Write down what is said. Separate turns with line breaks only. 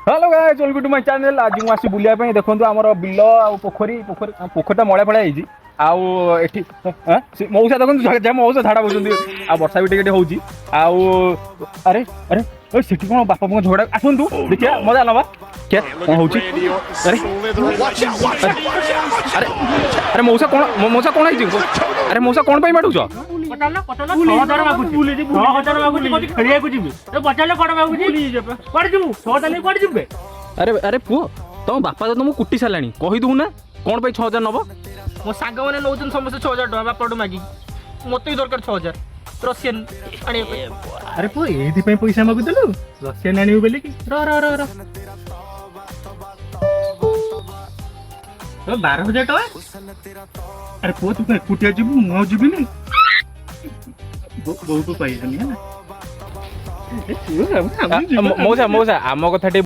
Hello guys welcome to my channel. आज मु आसी बुलिया पे देखंतु हमर बिल आ पोखरीटा मळा फळा ହେଇଛି ଆଉ ଏଠି ମଉସା ଦେଖନ୍ତୁ ଯାହା ମଉସା ଝାଡ଼ା ବସୁଛନ୍ତି ଆଉ ବର୍ଷା ବି ଟିକେ ଟିକେ ହଉଛି ଆଉ ଆରେ ଆରେ ସେଠି କ'ଣ ବାପା ପୁଅ ଝଗଡ଼ା ଆସନ୍ତୁ ଦେଖିବା ମଜା ନବା क्या କ'ଣ ହଉଛି ଆରେ ଆରେ ଆରେ ମଉସା କ'ଣ ହେଇଛି ଆରେ ମଉସା କ'ଣ ପାଇଁ ମାଡୁଛ अरे अरे पुओ तुम बापा तो तुमको कुटी साराणी कहीदू ना कौन पे 6000 नब
मो सांग मैंने नौ समस्त 6000 टका बापा मागी मत भी दरकार 6000 रशियन आने
अरे पुओ एथि पैसा मागुदलु रशियन आनिबो बेले कि र 12000 टका अरे पुओ तू कुटिया जीबू मु जीबिनी बहुत पैसा नहीं है
मौसा मौसा आम कथा